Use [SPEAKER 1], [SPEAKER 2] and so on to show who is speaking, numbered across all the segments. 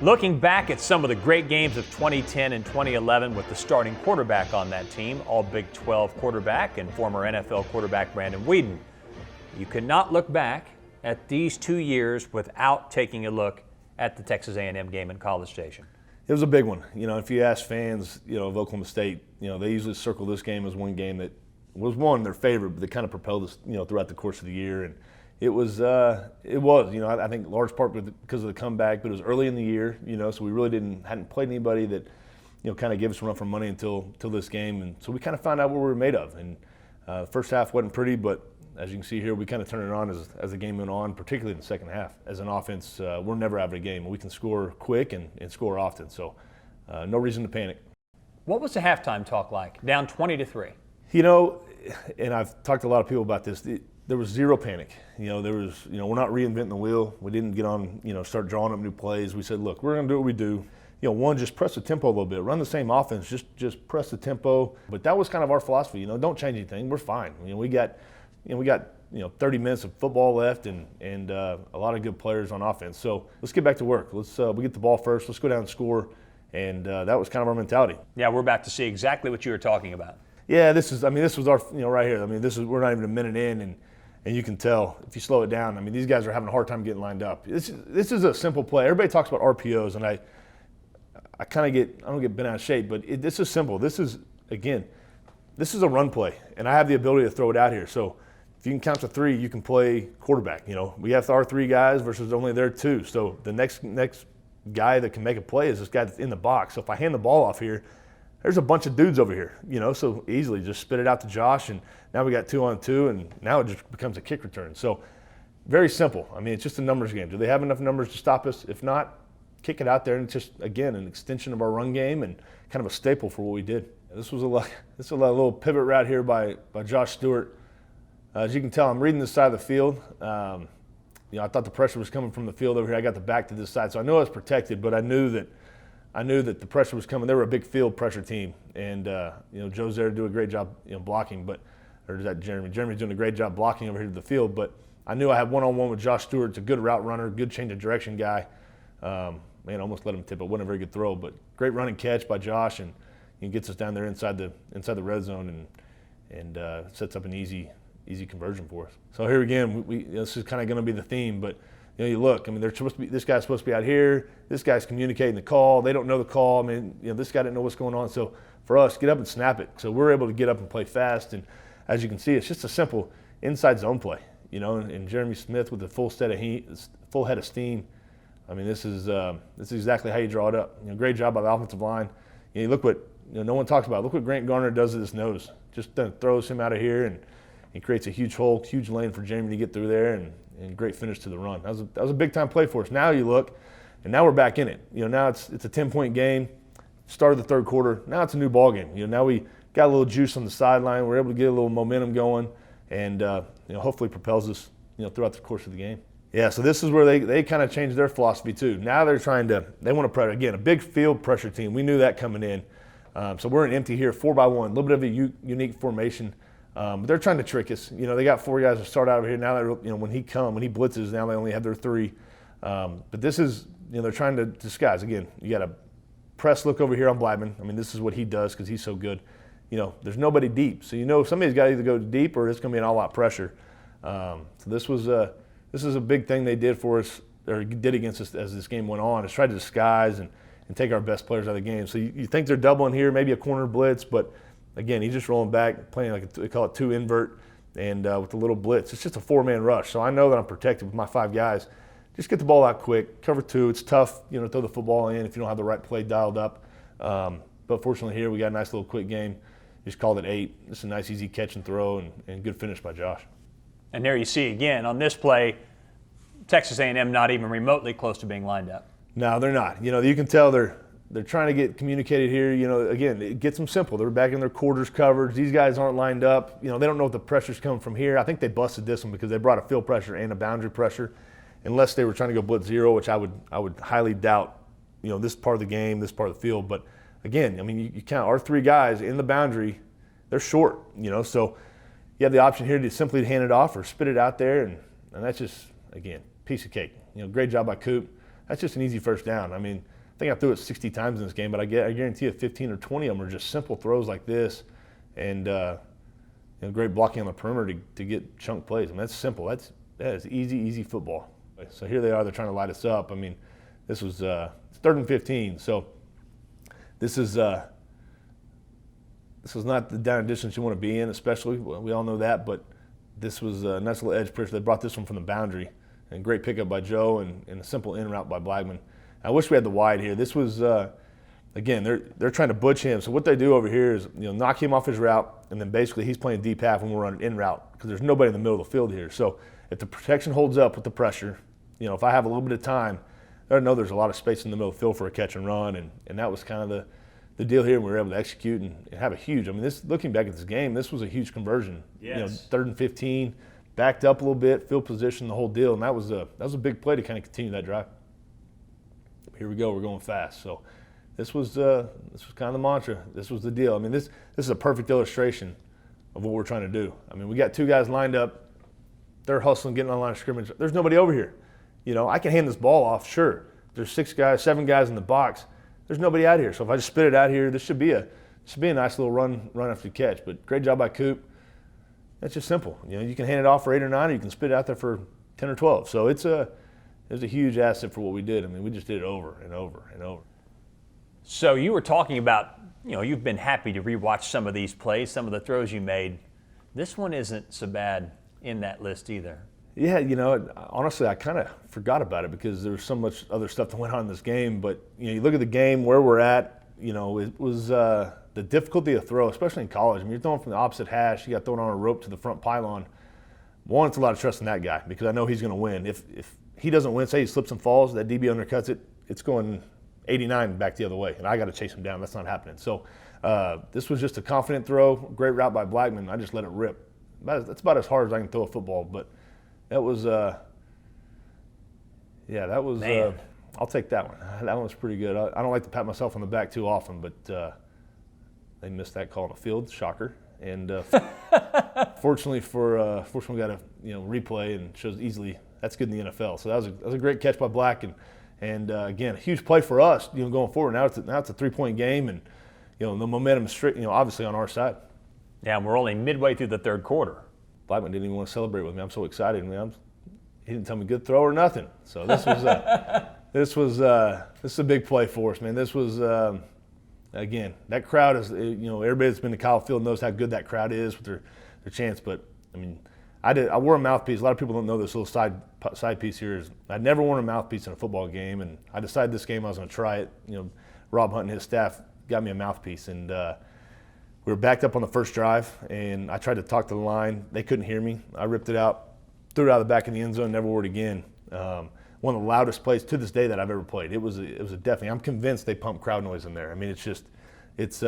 [SPEAKER 1] Looking back at some of the great games of 2010 and 2011 with the starting quarterback on that team, all Big 12 quarterback and former NFL quarterback Brandon Weeden, you cannot look back at these 2 years without taking a look at the Texas A&M game in College Station.
[SPEAKER 2] It was a big one. If you ask fans, of Oklahoma State, they usually circle this game as one game that was their favorite, but they kind of propelled us, throughout the course of the year. And it was, I think large part because of the comeback, but it was early in the year, so we really hadn't played anybody that, kind of gave us a run for money until this game. And so we kind of found out what we were made of. And the first half wasn't pretty, but as you can see here, we kind of turned it on as the game went on, particularly in the second half. As an offense, we're never out of a game. We can score quick and score often, so no reason to panic.
[SPEAKER 1] What was the halftime talk like, down 20-3?
[SPEAKER 2] And I've talked to a lot of people about this. There was zero panic. There was, we're not reinventing the wheel. We didn't get on, start drawing up new plays. We said, look, we're going to do what we do. One, just press the tempo a little bit. Run the same offense. Just press the tempo. But that was kind of our philosophy. Don't change anything. We're fine. We got 30 minutes of football left and a lot of good players on offense. So let's get back to work. We get the ball first. Let's go down and score. And that was kind of our mentality.
[SPEAKER 1] Yeah, we're about to see exactly what you were talking about.
[SPEAKER 2] Yeah, this was our, right here. We're not even a minute in, and you can tell if you slow it down. These guys are having a hard time getting lined up. This is a simple play. Everybody talks about RPOs, and I don't get bent out of shape, but this is simple. This is a run play, and I have the ability to throw it out here. So if you can count to 3, you can play quarterback. We have our 3 guys versus only their 2. So the next guy that can make a play is this guy that's in the box. So if I hand the ball off here, there's a bunch of dudes over here, so easily just spit it out to Josh, and now we got 2-on-2, and now it just becomes a kick return. So very simple. It's just a numbers game. Do they have enough numbers to stop us? If not, kick it out there, and it's just, again, an extension of our run game and kind of a staple for what we did. This was a little pivot route here by Josh Stewart. As you can tell, I'm reading this side of the field. I thought the pressure was coming from the field over here. I got the back to this side, so I knew I was protected, but I knew that the pressure was coming. They were a big field pressure team, and Joe's there to do a great job, blocking. Or is that Jeremy? Jeremy's doing a great job blocking over here to the field. But I knew I had one-on-one with Josh Stewart. It's a good route runner, good change of direction guy. Almost let him tip it. Wasn't a very good throw, but great running catch by Josh, and he gets us down there inside the red zone and sets up an easy conversion for us. So here again, this is kind of going to be the theme, but. You look, they're supposed to be, this guy's supposed to be out here, this guy's communicating the call, they don't know the call, this guy didn't know what's going on. So for us, get up and snap it. So we're able to get up and play fast, and as you can see, it's just a simple inside zone play, and Jeremy Smith with a full head of steam. This is exactly how you draw it up. Great job by the offensive line. You look what, no one talks about, look what Grant Garner does with his nose. Just throws him out of here, and he creates a huge hole, huge lane for Jeremy to get through there, and great finish to the run. That was a big time play for us. Now you look, and now we're back in it. Now it's a 10-point game. Started the third quarter. Now it's a new ball game. Now we got a little juice on the sideline. We're able to get a little momentum going, and hopefully propels us throughout the course of the game. Yeah. So this is where they kind of changed their philosophy too. Now they want to pressure again, a big field pressure team. We knew that coming in. So we're in empty here, 4-by-1, a little bit of a unique formation. But they're trying to trick us. They got 4 guys to start out over here. Now when he blitzes, now they only have their 3. But this is, they're trying to disguise. Again, you got a press look over here on Blackman. this is what he does because he's so good. There's nobody deep, so somebody's got to either go deep or it's going to be an all-out pressure. So this is a big thing they did for us, or did against us as this game went on, is try to disguise and take our best players out of the game. So you think they're doubling here, maybe a corner blitz, but again, he's just rolling back, playing like they call it 2 invert, and with a little blitz. It's just a 4-man rush, so I know that I'm protected with my 5 guys. Just get the ball out quick, cover 2. It's tough, to throw the football in if you don't have the right play dialed up. But fortunately here, we got a nice little quick game. Just called it 8. Just a nice, easy catch and throw, and good finish by Josh.
[SPEAKER 1] And there you see again on this play, Texas A&M not even remotely close to being lined up.
[SPEAKER 2] No, they're not. You can tell they're trying to get communicated here. Again, it gets them simple. They're back in their quarters coverage. These guys aren't lined up. They don't know if the pressure's coming from here. I think they busted this one because they brought a field pressure and a boundary pressure, unless they were trying to go blitz 0, which I would highly doubt. This part of the game, this part of the field. But again, you count our 3 guys in the boundary. They're short. So you have the option here to simply hand it off or spit it out there, and that's just, again, piece of cake. Great job by Coop. that's just an easy first down. I mean, I think I threw it 60 times in this game, but I guarantee you 15 or 20 of them are just simple throws like this, and great blocking on the perimeter to get chunk plays. I mean, that's simple. That is easy football. So here they are. They're trying to light us up. I mean, this was it's 3rd and 15. So this is not the down and distance you want to be in, especially. Well, we all know that, but this was a nice little edge pressure. They brought this one from the boundary, and great pickup by Joe and a simple in route by Blackman. I wish we had the wide here. This was, again, they're trying to butch him. So what they do over here is, knock him off his route, and then basically he's playing deep half when we're running in route because there's nobody in the middle of the field here. So if the protection holds up with the pressure, if I have a little bit of time, I know there's a lot of space in the middle of the field for a catch and run, and that was kind of the deal here. We were able to execute and have a huge. I mean, looking back at this game, this was a huge conversion.
[SPEAKER 1] Yes.
[SPEAKER 2] 3rd and 15, backed up a little bit, field position, the whole deal, and that was a big play to kind of continue that drive. Here we go. We're going fast. So this was kind of the mantra. This was the deal. I mean, this is a perfect illustration of what we're trying to do. I mean, we got 2 guys lined up. They're hustling, getting on the line of scrimmage. There's nobody over here. I can hand this ball off, sure. There's 6 guys, 7 guys in the box. There's nobody out here. So if I just spit it out here, this should be a nice little run after the catch. But great job by Coop. That's just simple. You can hand it off for 8 or 9, or you can spit it out there for 10 or 12. So it was a huge asset for what we did. I mean, we just did it over and over and over.
[SPEAKER 1] So you were talking about, you've been happy to rewatch some of these plays, some of the throws you made. This one isn't so bad in that list either.
[SPEAKER 2] Yeah, honestly, I kind of forgot about it because there was so much other stuff that went on in this game. But, you look at the game, where we're at, it was the difficulty of throw, especially in college. I mean, you're throwing from the opposite hash. You got thrown on a rope to the front pylon. One, it's a lot of trust in that guy because I know he's going to win. If he doesn't win, say he slips and falls, that DB undercuts it, it's going 89 back the other way, and I got to chase him down. That's not happening. So this was just a confident throw, great route by Blackman. I just let it rip. That's about as hard as I can throw a football, but that was, I'll take that one. That one was pretty good. I don't like to pat myself on the back too often, but they missed that call in the field, shocker. And fortunately, we got a replay and shows easily. That's good in the NFL. So that was a great catch by Black, and again, a huge play for us. Going forward. Now it's a 3-point game, and the momentum is obviously on our side.
[SPEAKER 1] Yeah, and we're only midway through the 3rd quarter.
[SPEAKER 2] Blackman didn't even want to celebrate with me. I'm so excited. He didn't tell me good throw or nothing. So this was this is a big play for us, man. This was again, that crowd is everybody that's been to Kyle Field knows how good that crowd is with their chants. But I mean, I wore a mouthpiece. A lot of people don't know this little side piece here is I'd never worn a mouthpiece in a football game, and I decided this game I was going to try it. Rob Hunt and his staff got me a mouthpiece, and we were backed up on the first drive, and I tried to talk to the line. They couldn't hear me. I ripped it out, threw it out of the back of the end zone, never wore it again. One of the loudest plays to this day that I've ever played. It was a deafening. I'm convinced they pump crowd noise in there. I mean, it's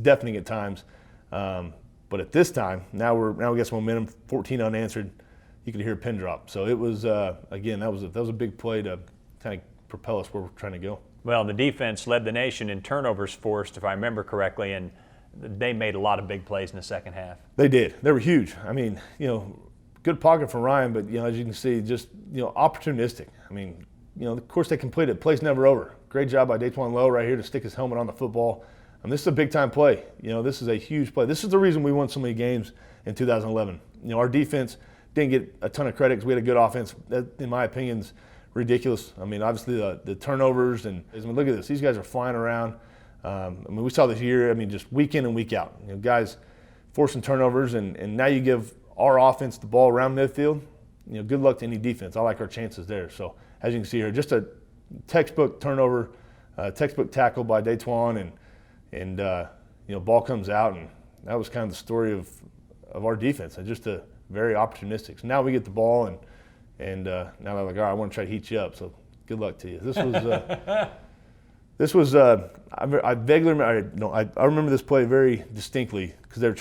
[SPEAKER 2] deafening at times. But at this time, now we got some momentum. 14 unanswered. You could hear a pin drop. So it was again that was a big play to kind of propel us where we're trying to go.
[SPEAKER 1] Well, the defense led the nation in turnovers forced, if I remember correctly, and they made a lot of big plays in the second half.
[SPEAKER 2] They did. They were huge. I mean, good pocket from Ryan, but as you can see, just opportunistic. I mean, of course they completed. Play's never over. Great job by Daquan Lowe right here to stick his helmet on the football. And this is a big time play. This is a huge play. This is the reason we won so many games in 2011. Our defense didn't get a ton of credit because we had a good offense. That, in my opinion, is ridiculous. I mean, obviously the turnovers and look at this. These guys are flying around. We saw this year. I mean, just week in and week out. Guys forcing turnovers, and now you give our offense the ball around midfield. Good luck to any defense. I like our chances there. So as you can see here, just a textbook turnover, textbook tackle by Daquan, and ball comes out, and that was kind of the story of our defense, and just a very opportunistic. So now we get the ball, and now they're like, all right, I want to try to heat you up. So good luck to you. This was I vaguely remember. I remember this play very distinctly because they were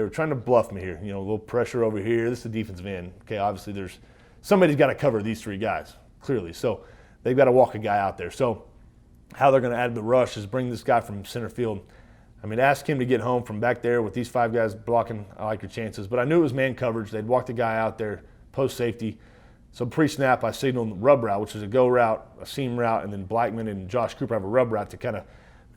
[SPEAKER 2] trying to bluff me here. A little pressure over here. This is the defensive end. Okay, obviously somebody's got to cover these 3 guys clearly. So they've got to walk a guy out there. So how they're going to add the rush is bring this guy from center field. I mean, ask him to get home from back there with these 5 guys blocking. I like your chances. But I knew it was man coverage. They'd walk the guy out there, post safety. So pre-snap, I signaled rub route, which is a go route, a seam route, and then Blackman and Josh Cooper have a rub route to kind of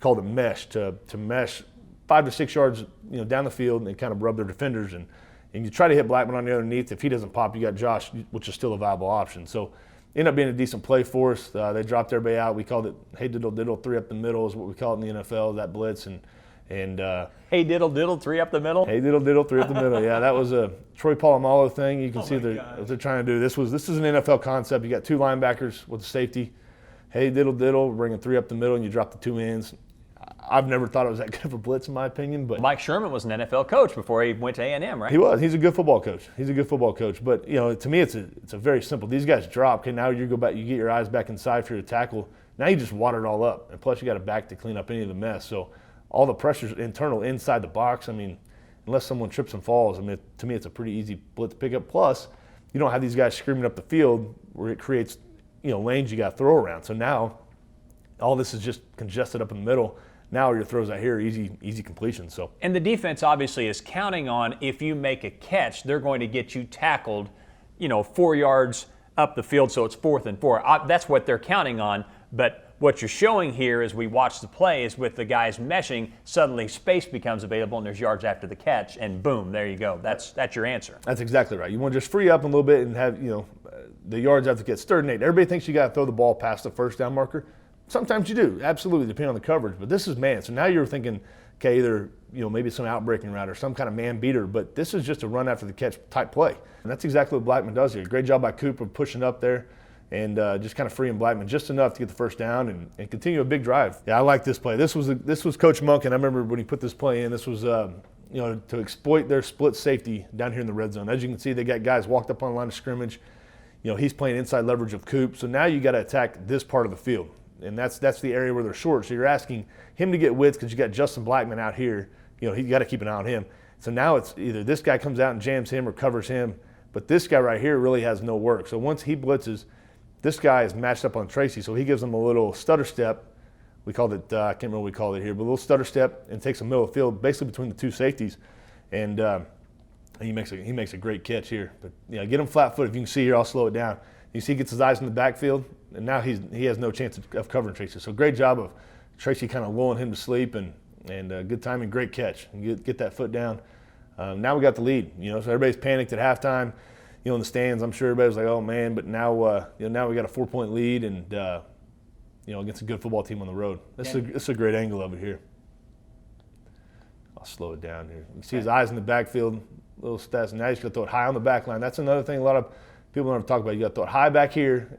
[SPEAKER 2] call it mesh, to mesh 5 to 6 yards, down the field and kind of rub their defenders. And you try to hit Blackman on the underneath. If he doesn't pop, you got Josh, which is still a viable option. So ended up being a decent play for us. They dropped everybody out. We called it hey diddle diddle, 3 up the middle is what we call it in the NFL, that blitz. And
[SPEAKER 1] hey diddle diddle, 3 up the middle.
[SPEAKER 2] Hey diddle diddle, 3 up the middle. Yeah, that was a Troy Polamalu thing. You can see what they're trying to do. This is an NFL concept. You got 2 linebackers with a safety. Hey diddle diddle, bringing 3 up the middle, and you drop the 2 ends. I've never thought it was that good of a blitz in my opinion, but
[SPEAKER 1] Mike Sherman was an NFL coach before he went to A&M, right?
[SPEAKER 2] He was. He's a good football coach. But to me, it's a very simple. These guys drop. Okay, now you go back. You get your eyes back inside for your tackle. Now you just water it all up, and plus you got a back to clean up any of the mess. So all the pressure's internal inside the box. I mean, unless someone trips and falls, to me it's a pretty easy blitz to pick up. Plus, you don't have these guys screaming up the field where it creates lanes you got to throw around. So now all this is just congested up in the middle. Now your throws out here, easy completion. So.
[SPEAKER 1] And the defense obviously is counting on if you make a catch, they're going to get you tackled, 4 yards up the field, so it's 4th and 4. That's what they're counting on. But what you're showing here as we watch the play is with the guys meshing, suddenly space becomes available and there's yards after the catch, and boom, there you go. That's your answer.
[SPEAKER 2] That's exactly right. You want to just free up a little bit and have the yards have to get stirred. Everybody thinks you got to throw the ball past the first down marker. Sometimes you do, absolutely, depending on the coverage. But this is man. So now you're thinking, okay, either maybe some outbreaking route or some kind of man beater. But this is just a run after the catch type play, and that's exactly what Blackman does here. Great job by Cooper pushing up there and just kind of freeing Blackman just enough to get the first down and continue a big drive. Yeah, I like this play. This was Coach Monk, and I remember when he put this play in. This was to exploit their split safety down here in the red zone. As you can see, they got guys walked up on the line of scrimmage. He's playing inside leverage of Coop. So now you got to attack this part of the field. And that's the area where they're short. So you're asking him to get width because you got Justin Blackman out here. He got to keep an eye on him. So now it's either this guy comes out and jams him or covers him. But this guy right here really has no work. So once he blitzes, this guy is matched up on Tracy. So he gives him a little stutter step. We called it, I can't remember what we called it here, but a little stutter step and takes the middle of the field, basically between the 2 safeties. And he makes a great catch here. But get him flat foot. If you can see here, I'll slow it down. You see he gets his eyes in the backfield, and now he has no chance of covering Tracy. So great job of Tracy kind of lulling him to sleep, and good timing, great catch. And get that foot down. Now we got the lead. So everybody's panicked at halftime. In the stands, I'm sure everybody was like, oh man, but now now we got a 4-point lead, and against a good football team on the road. This is a great angle of it here. I'll slow it down here. You see his eyes in the backfield, little stats. Now he's going to throw it high on the back line. That's another thing a lot of people never talk about. You got to throw it high back here,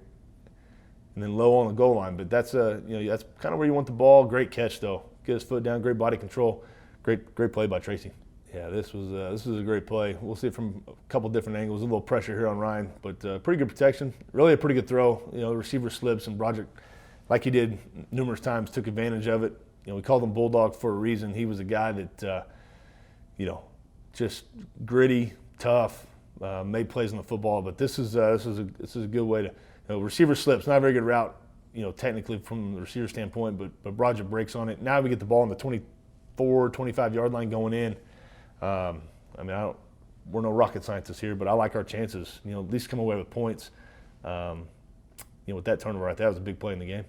[SPEAKER 2] and then low on the goal line. But that's that's kind of where you want the ball. Great catch though. Get his foot down. Great body control. Great play by Tracy. Yeah, this was a great play. We'll see it from a couple different angles. A little pressure here on Ryan, but pretty good protection. Really a pretty good throw. The receiver slips, and Broderick, like he did numerous times, took advantage of it. We called him Bulldog for a reason. He was a guy that just gritty, tough, made plays on the football. But this is a good way to receiver slips. Not a very good route, technically from the receiver standpoint, but Broderick breaks on it. Now we get the ball on the 24, 25-yard line going in. We're no rocket scientists here, but I like our chances. At least come away with points. With that turnover right there, that was a big play in the game.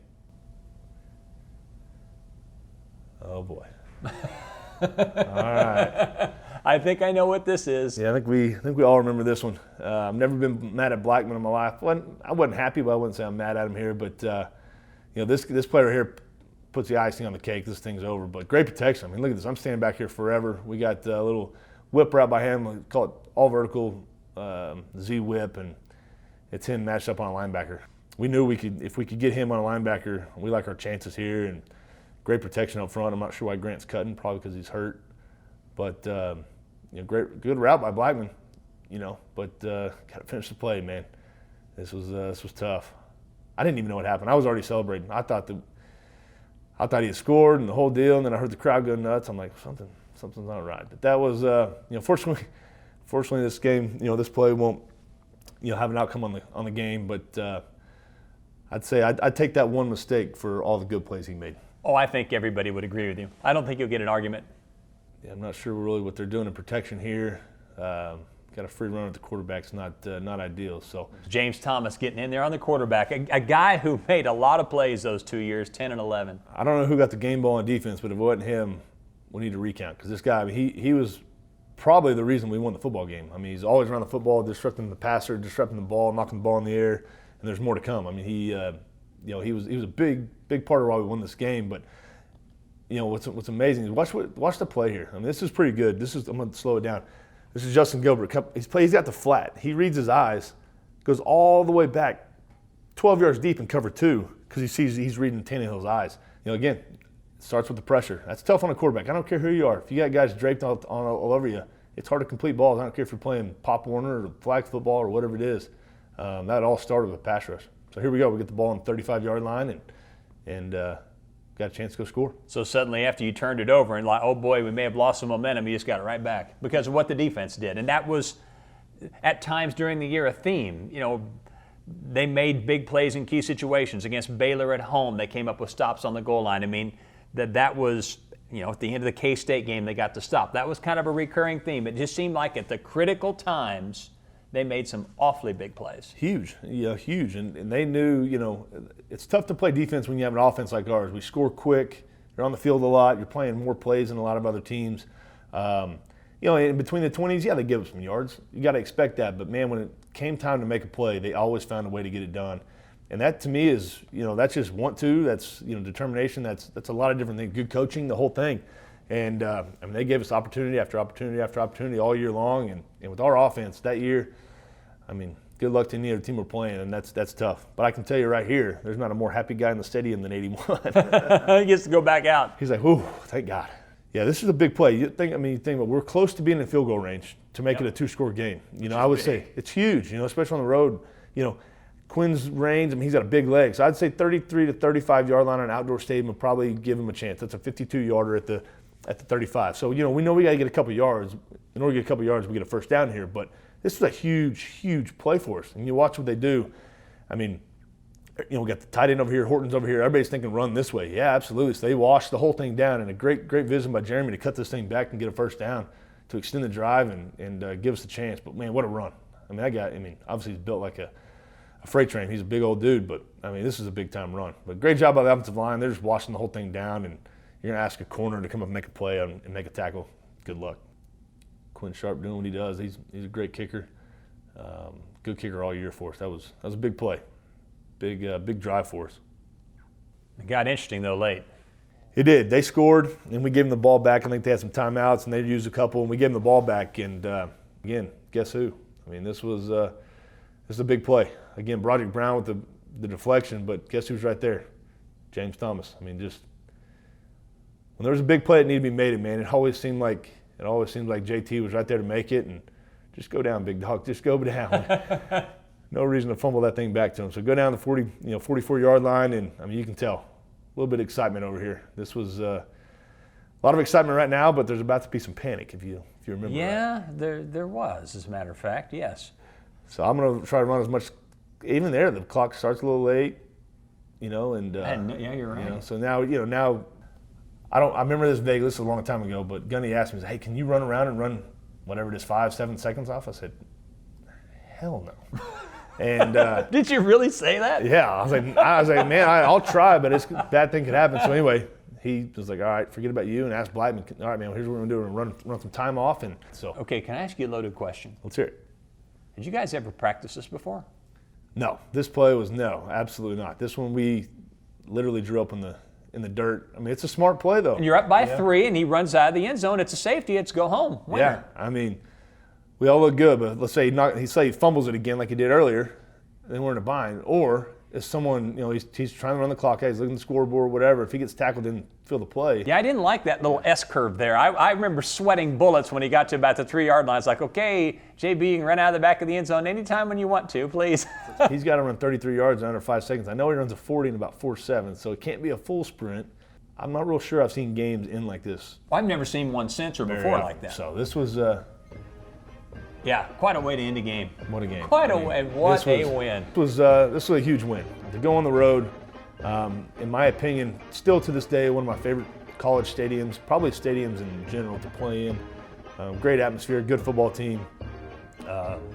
[SPEAKER 2] Oh boy! All right.
[SPEAKER 1] I think I know what this is.
[SPEAKER 2] Yeah, I think we all remember this one. I've never been mad at Blackman in my life. I wasn't happy, but I wouldn't say I'm mad at him here. But this player here puts the icing on the cake. This thing's over. But great protection. Look at this. I'm standing back here forever. We got a little whip route by him. We call it all vertical Z whip, and it's him matched up on a linebacker. We knew if we could get him on a linebacker, we like our chances here. And great protection up front. I'm not sure why Grant's cutting, probably because he's hurt. But good route by Blackman. But got to finish the play, man. This was tough. I didn't even know what happened. I was already celebrating. I thought he had scored and the whole deal, and then I heard the crowd go nuts. I'm like, something's not right. But that was, fortunately, this game, this play won't, have an outcome on the game. But I'd say I'd take that one mistake for all the good plays he made.
[SPEAKER 1] Oh, I think everybody would agree with you. I don't think you'll get an argument.
[SPEAKER 2] Yeah, I'm not sure really what they're doing in protection here. got a free run at the quarterback's not ideal. So
[SPEAKER 1] James Thomas getting in there on the quarterback, a guy who made a lot of plays those 2 years, 10 and 11.
[SPEAKER 2] I don't know who got the game ball on defense, but if it wasn't him, we need to recount, because this guy, I mean, he was probably the reason we won the football game. I mean, he's always around the football, disrupting the passer, disrupting the ball, knocking the ball in the air, and there's more to come. I mean, he was a big part of why we won this game. But what's amazing is watch the play here. I mean, this is pretty good. I'm going to slow it down. This is Justin Gilbert. He's got the flat. He reads his eyes, goes all the way back 12 yards deep in cover 2 because he sees he's reading Tannehill's eyes. Again, it starts with the pressure. That's tough on a quarterback. I don't care who you are. If you got guys draped all over you, it's hard to complete balls. I don't care if you're playing Pop Warner or flag football or whatever it is. That all started with pass rush. So here we go. We get the ball on the 35-yard line and got a chance to go score.
[SPEAKER 1] So suddenly after you turned it over and like, oh boy, we may have lost some momentum, you just got it right back because of what the defense did. And that was at times during the year a theme. They made big plays in key situations. Against Baylor at home, they came up with stops on the goal line. I mean, that was, at the end of the K-State game, they got the stop. That was kind of a recurring theme. It just seemed like at the critical times, they made some awfully big plays.
[SPEAKER 2] Huge, huge. And they knew, it's tough to play defense when you have an offense like ours. We score quick. You're on the field a lot. You're playing more plays than a lot of other teams. In between the 20s, they give up some yards. You got to expect that. But, man, when it came time to make a play, they always found a way to get it done. And that, to me, is, that's just want to. That's, determination. That's a lot of different things. Good coaching, the whole thing. And, they gave us opportunity after opportunity after opportunity all year long. And with our offense that year, good luck to any other team we're playing, and that's tough. But I can tell you right here, there's not a more happy guy in the stadium than 81.
[SPEAKER 1] He gets to go back out.
[SPEAKER 2] He's like, "Ooh, thank God." Yeah, this is a big play. You think about we're close to being in field goal range to make it a 2-score game. I would say it's huge. Especially on the road. Quinn's range. He's got a big leg, so I'd say 33 to 35-yard line on an outdoor stadium would probably give him a chance. That's a 52-yarder at the 35. So we know we got to get a couple yards. In order to get a couple yards, we get a first down here, but. This was a huge, huge play for us. And you watch what they do. We got the tight end over here, Horton's over here. Everybody's thinking run this way. Yeah, absolutely. So they washed the whole thing down, and a great vision by Jeremy to cut this thing back and get a first down to extend the drive and give us a chance. But, man, what a run. That guy, obviously he's built like a freight train. He's a big old dude, but, this is a big-time run. But great job by the offensive line. They're just washing the whole thing down, and you're going to ask a corner to come up and make a play and make a tackle. Good luck. Quinn Sharp doing what he does. He's a great kicker. Good kicker all year for us. That was a big play. Big drive for us.
[SPEAKER 1] It got interesting, though, late.
[SPEAKER 2] It did. They scored, and we gave them the ball back. I think they had some timeouts, and they used a couple, and we gave them the ball back. And, again, guess who? This was a big play. Again, Broderick Brown with the deflection, but guess who's right there? James Thomas. Just when there was a big play that needed to be made, it always seemed like JT was right there to make it, and just go down, big dog. Just go down. No reason to fumble that thing back to him. So go down the 44-yard line, and you can tell a little bit of excitement over here. This was a lot of excitement right now, but there's about to be some panic if you remember.
[SPEAKER 1] Yeah, right. there was, as a matter of fact, yes.
[SPEAKER 2] So I'm going to try to run as much. Even there, the clock starts a little late, and
[SPEAKER 1] yeah, you're right.
[SPEAKER 2] So now I remember this vaguely. This was a long time ago, but Gunny asked me, "Hey, can you run around and run whatever it is, 5-7 seconds off?" I said, "Hell no." And
[SPEAKER 1] did you really say that?
[SPEAKER 2] Yeah, I was like, man, I'll try, but a bad thing could happen. So anyway, he was like, "All right, forget about you," and asked Blackman, "All right, man, here's what we're gonna do: we're gonna run some time off." And so,
[SPEAKER 1] okay, can I ask you a loaded question?
[SPEAKER 2] Let's hear it.
[SPEAKER 1] Did you guys ever practice this before?
[SPEAKER 2] No, this play was no, absolutely not. This one we literally drew up in the dirt. It's a smart play, though.
[SPEAKER 1] And you're up by 3, and he runs out of the end zone. It's a safety. It's go home. Winner.
[SPEAKER 2] Yeah, we all look good, but let's say he fumbles it again like he did earlier, then we're in a bind. Or if someone, he's trying to run the clock, he's looking at the scoreboard, whatever. If he gets tackled, didn't feel the play.
[SPEAKER 1] Yeah, I didn't like that little S curve there. I remember sweating bullets when he got to about the 3-yard line. It's like, okay, JB, you can run out of the back of the end zone anytime when you want to, please.
[SPEAKER 2] He's got to run 33 yards in under 5 seconds. I know he runs a 40 in about 4.7, so it can't be a full sprint. I'm not real sure I've seen games in like this.
[SPEAKER 1] Well, I've never seen one since or before like that.
[SPEAKER 2] So this was
[SPEAKER 1] yeah, quite a way to end a game.
[SPEAKER 2] What a game.
[SPEAKER 1] Quite a way. What a win.
[SPEAKER 2] This was a huge win. To go on the road, in my opinion, still to this day, one of my favorite college stadiums, probably stadiums in general to play in. Great atmosphere, good football team.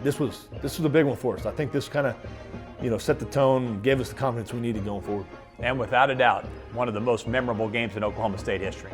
[SPEAKER 2] this was a big one for us. I think this kind of, set the tone, gave us the confidence we needed going forward.
[SPEAKER 1] And without a doubt, one of the most memorable games in Oklahoma State history.